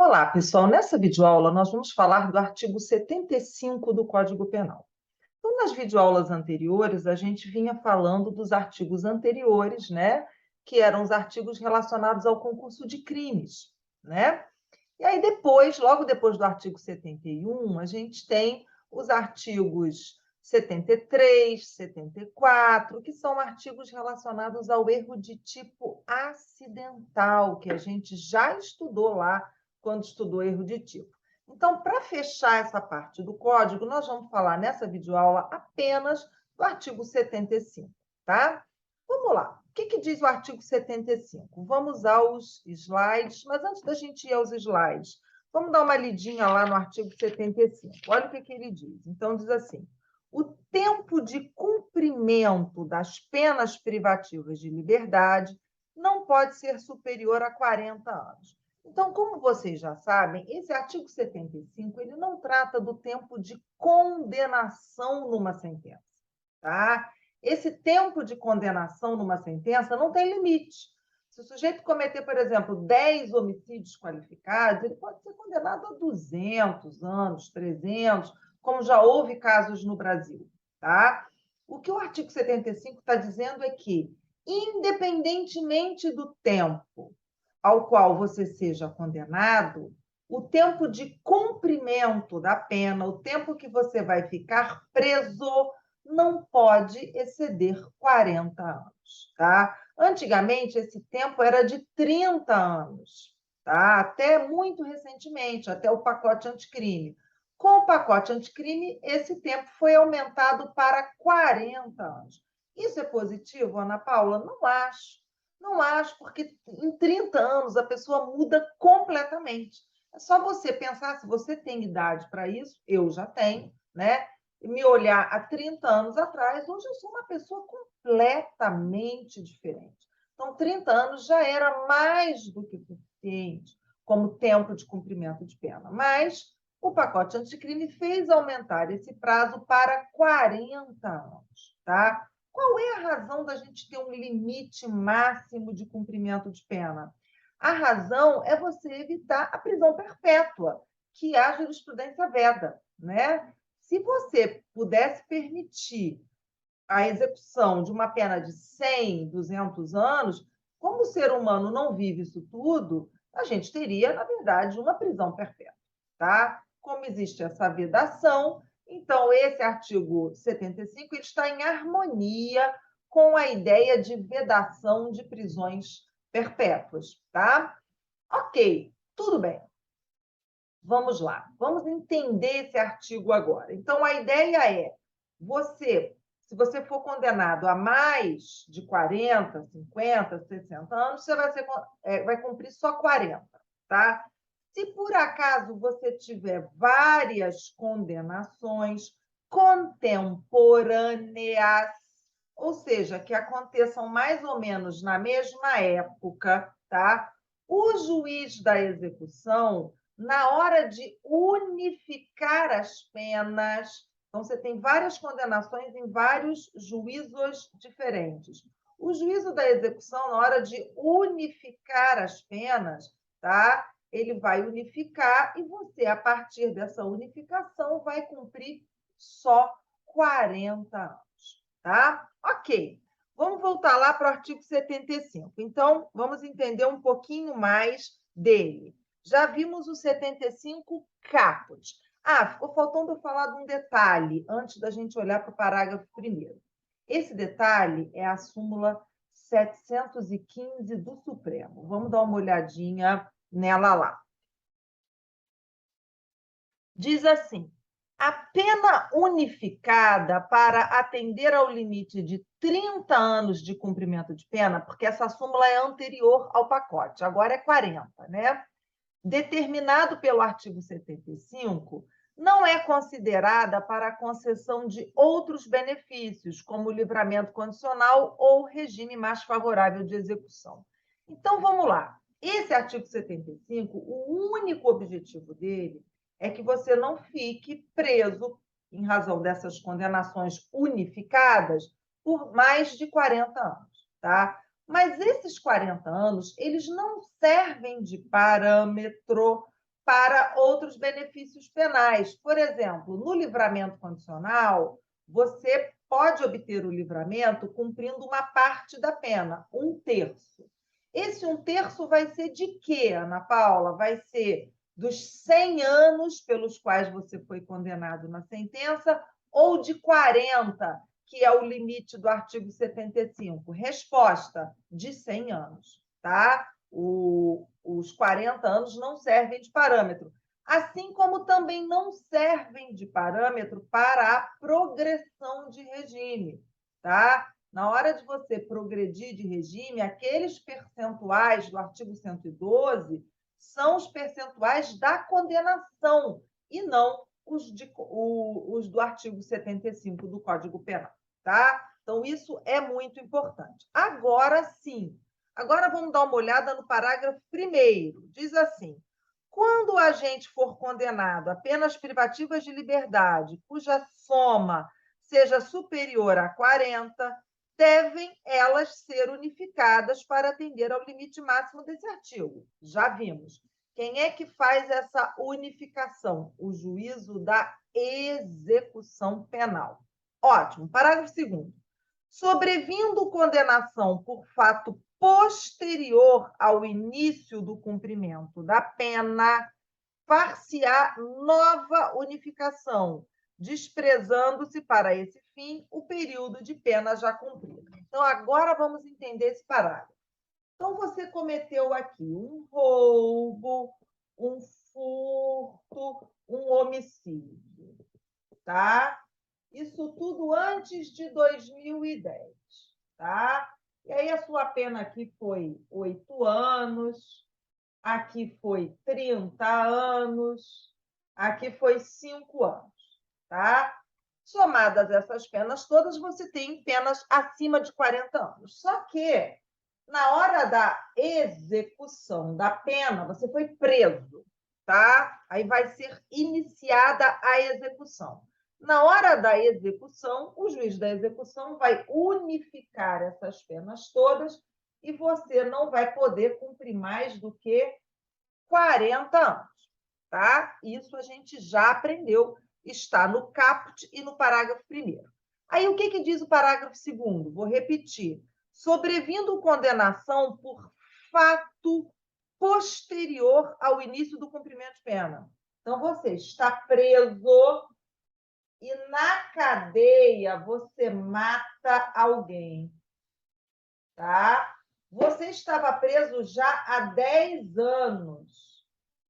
Olá, pessoal. Nessa videoaula, nós vamos falar do artigo 75 do Código Penal. Então, nas videoaulas anteriores, a gente vinha falando dos artigos anteriores, né? Que eram os artigos relacionados ao concurso de crimes, né? E aí, depois, logo depois do artigo 71, a gente tem os artigos 73, 74, que são artigos relacionados ao erro de tipo acidental, que a gente já estudou lá quando estudou erro de tipo. Então, para fechar essa parte do código, nós vamos falar nessa videoaula apenas do artigo 75, tá? Vamos lá. O que diz o artigo 75? Vamos aos slides, mas antes da gente ir aos slides, vamos dar uma lidinha lá no artigo 75. Olha o que ele diz. Então, diz assim: o tempo de cumprimento das penas privativas de liberdade não pode ser superior a 40 anos. Então, como vocês já sabem, esse artigo 75 ele não trata do tempo de condenação numa sentença, tá? Esse tempo de condenação numa sentença não tem limite. Se o sujeito cometer, por exemplo, 10 homicídios qualificados, ele pode ser condenado a 200 anos, 300, como já houve casos no Brasil, tá? O que o artigo 75 está dizendo é que, independentemente do tempo ao qual você seja condenado, o tempo de cumprimento da pena, o tempo que você vai ficar preso, não pode exceder 40 anos, tá? Antigamente, esse tempo era de 30 anos, tá? Até muito recentemente, até o pacote anticrime. Com o pacote anticrime, esse tempo foi aumentado para 40 anos. Isso é positivo, Ana Paula? Não acho. Não acho, porque em 30 anos a pessoa muda completamente. É só você pensar, se você tem idade para isso, eu já tenho, né? E me olhar há 30 anos atrás, hoje eu sou uma pessoa completamente diferente. Então, 30 anos já era mais do que suficiente como tempo de cumprimento de pena. Mas o pacote anticrime fez aumentar esse prazo para 40 anos, tá? Qual é a razão da gente ter um limite máximo de cumprimento de pena? A razão é você evitar a prisão perpétua, que a jurisprudência veda, né? Se você pudesse permitir a execução de uma pena de 100, 200 anos, como o ser humano não vive isso tudo, a gente teria, na verdade, uma prisão perpétua, tá? Como existe essa vedação, então esse artigo 75 ele está em harmonia com a ideia de vedação de prisões perpétuas, tá? Ok, tudo bem. Vamos lá, vamos entender esse artigo agora. Então, a ideia é, se você for condenado a mais de 40, 50, 60 anos, você vai cumprir só 40, tá? Se por acaso você tiver várias condenações contemporâneas, ou seja, que aconteçam mais ou menos na mesma época, tá? O juiz da execução, na hora de unificar as penas, então você tem várias condenações em vários juízos diferentes. O juízo da execução, na hora de unificar as penas, tá? Ele vai unificar e você, a partir dessa unificação, vai cumprir só 40 anos, tá? Ok. Vamos voltar lá para o artigo 75. Então, vamos entender um pouquinho mais dele. Já vimos o 75 caput. Ficou faltando eu falar de um detalhe antes da gente olhar para o parágrafo primeiro. Esse detalhe é a súmula 715 do Supremo. Vamos dar uma olhadinha nela lá. Diz assim: a pena unificada para atender ao limite de 30 anos de cumprimento de pena, porque essa súmula é anterior ao pacote, agora é 40, né? Determinado pelo artigo 75, não é considerada para a concessão de outros benefícios, como livramento condicional ou regime mais favorável de execução. Então, vamos lá. Esse artigo 75, o único objetivo dele é que você não fique preso, em razão dessas condenações unificadas, por mais de 40 anos, tá? Mas esses 40 anos, eles não servem de parâmetro para outros benefícios penais. Por exemplo, no livramento condicional, você pode obter o livramento cumprindo uma parte da pena, 1/3. Esse 1/3 vai ser de quê, Ana Paula? Vai ser dos 100 anos pelos quais você foi condenado na sentença ou de 40, que é o limite do artigo 75? Resposta: de 100 anos, tá? Os 40 anos não servem de parâmetro, assim como também não servem de parâmetro para a progressão de regime, tá? Na hora de você progredir de regime, aqueles percentuais do artigo 112 são os percentuais da condenação e não os do artigo 75 do Código Penal, tá? Então, isso é muito importante. Agora sim, agora vamos dar uma olhada no parágrafo 1º. Diz assim: quando o agente for condenado a penas privativas de liberdade, cuja soma seja superior a 40, devem elas ser unificadas para atender ao limite máximo desse artigo. Já vimos. Quem é que faz essa unificação? O juízo da execução penal. Ótimo. Parágrafo 2º. Sobrevindo condenação por fato posterior ao início do cumprimento da pena, far-se-á nova unificação, desprezando-se para esse fim o período de pena já cumprida. Então, agora vamos entender esse parágrafo. Então, você cometeu aqui um roubo, um furto, um homicídio, tá? Isso tudo antes de 2010, tá? E aí a sua pena aqui foi 8 anos, aqui foi 30 anos, aqui foi 5 anos, tá? Somadas essas penas todas, você tem penas acima de 40 anos. Só que, na hora da execução da pena, você foi preso, tá? Aí vai ser iniciada a execução. Na hora da execução, o juiz da execução vai unificar essas penas todas e você não vai poder cumprir mais do que 40 anos, tá? Isso a gente já aprendeu, está no caput e no parágrafo 1º. Aí, o que diz o parágrafo 2º? Vou repetir. Sobrevindo condenação por fato posterior ao início do cumprimento de pena. Então, você está preso e na cadeia você mata alguém, tá? Você estava preso já há 10 anos,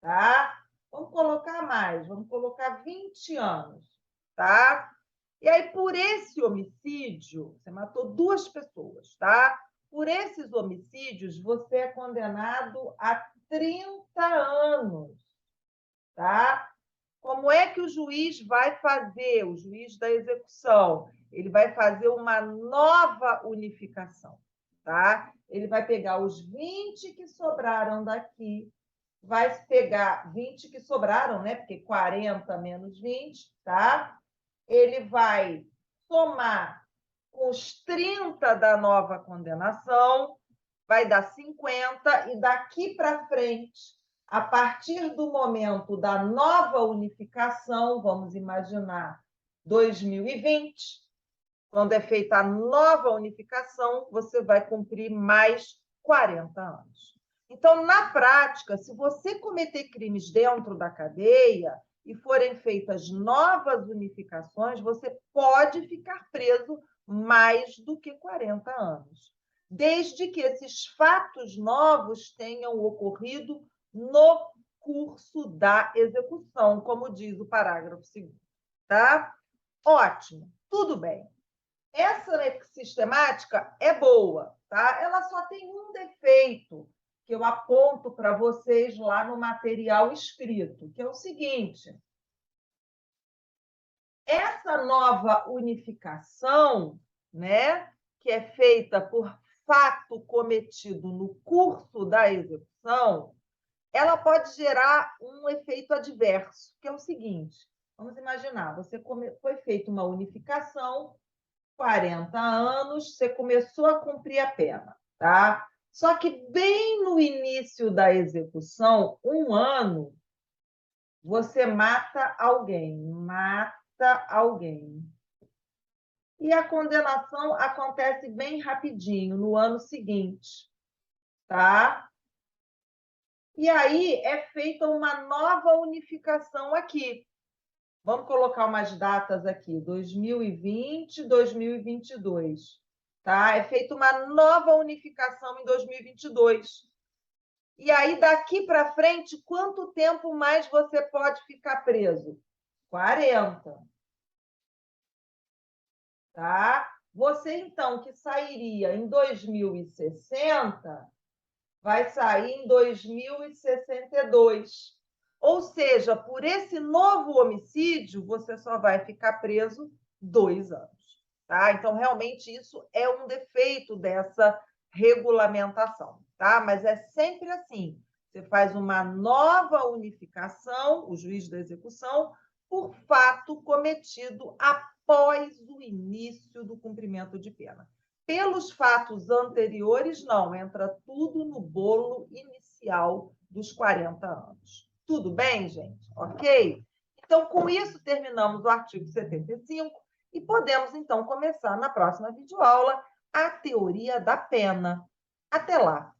tá? Vamos colocar mais, vamos colocar 20 anos, tá? E aí, por esse homicídio, você matou 2 pessoas, tá? Por esses homicídios, você é condenado a 30 anos, tá? Como é que o juiz vai fazer, o juiz da execução? Ele vai fazer uma nova unificação, tá? Ele vai pegar os 20 que sobraram daqui, vai pegar 20 que sobraram, né? Porque 40 menos 20, tá? Ele vai somar com os 30 da nova condenação, vai dar 50, e daqui para frente, a partir do momento da nova unificação, vamos imaginar 2020, quando é feita a nova unificação, você vai cumprir mais 40 anos. Então, na prática, se você cometer crimes dentro da cadeia e forem feitas novas unificações, você pode ficar preso mais do que 40 anos, desde que esses fatos novos tenham ocorrido no curso da execução, como diz o parágrafo 2º, tá? Ótimo, tudo bem. Essa sistemática é boa, tá? Ela só tem um defeito que eu aponto para vocês lá no material escrito, que é o seguinte: essa nova unificação, né, que é feita por fato cometido no curso da execução, ela pode gerar um efeito adverso, que é o seguinte: vamos imaginar, foi feita uma unificação, 40 anos, você começou a cumprir a pena, tá? Só que bem no início da execução, 1 ano, Você mata alguém. E a condenação acontece bem rapidinho, no ano seguinte, tá? E aí é feita uma nova unificação aqui. Vamos colocar umas datas aqui, 2020, 2022, tá? É feita uma nova unificação em 2022. E aí, daqui para frente, quanto tempo mais você pode ficar preso? 40, tá? Você, então, que sairia em 2060, vai sair em 2062. Ou seja, por esse novo homicídio, você só vai ficar preso 2 anos. Tá? Então, realmente, isso é um defeito dessa regulamentação. Tá? Mas é sempre assim: você faz uma nova unificação, o juiz da execução, por fato cometido após o início do cumprimento de pena. Pelos fatos anteriores, não, entra tudo no bolo inicial dos 40 anos. Tudo bem, gente? Ok? Então, com isso, terminamos o artigo 75 e podemos, então, começar na próxima videoaula a teoria da pena. Até lá!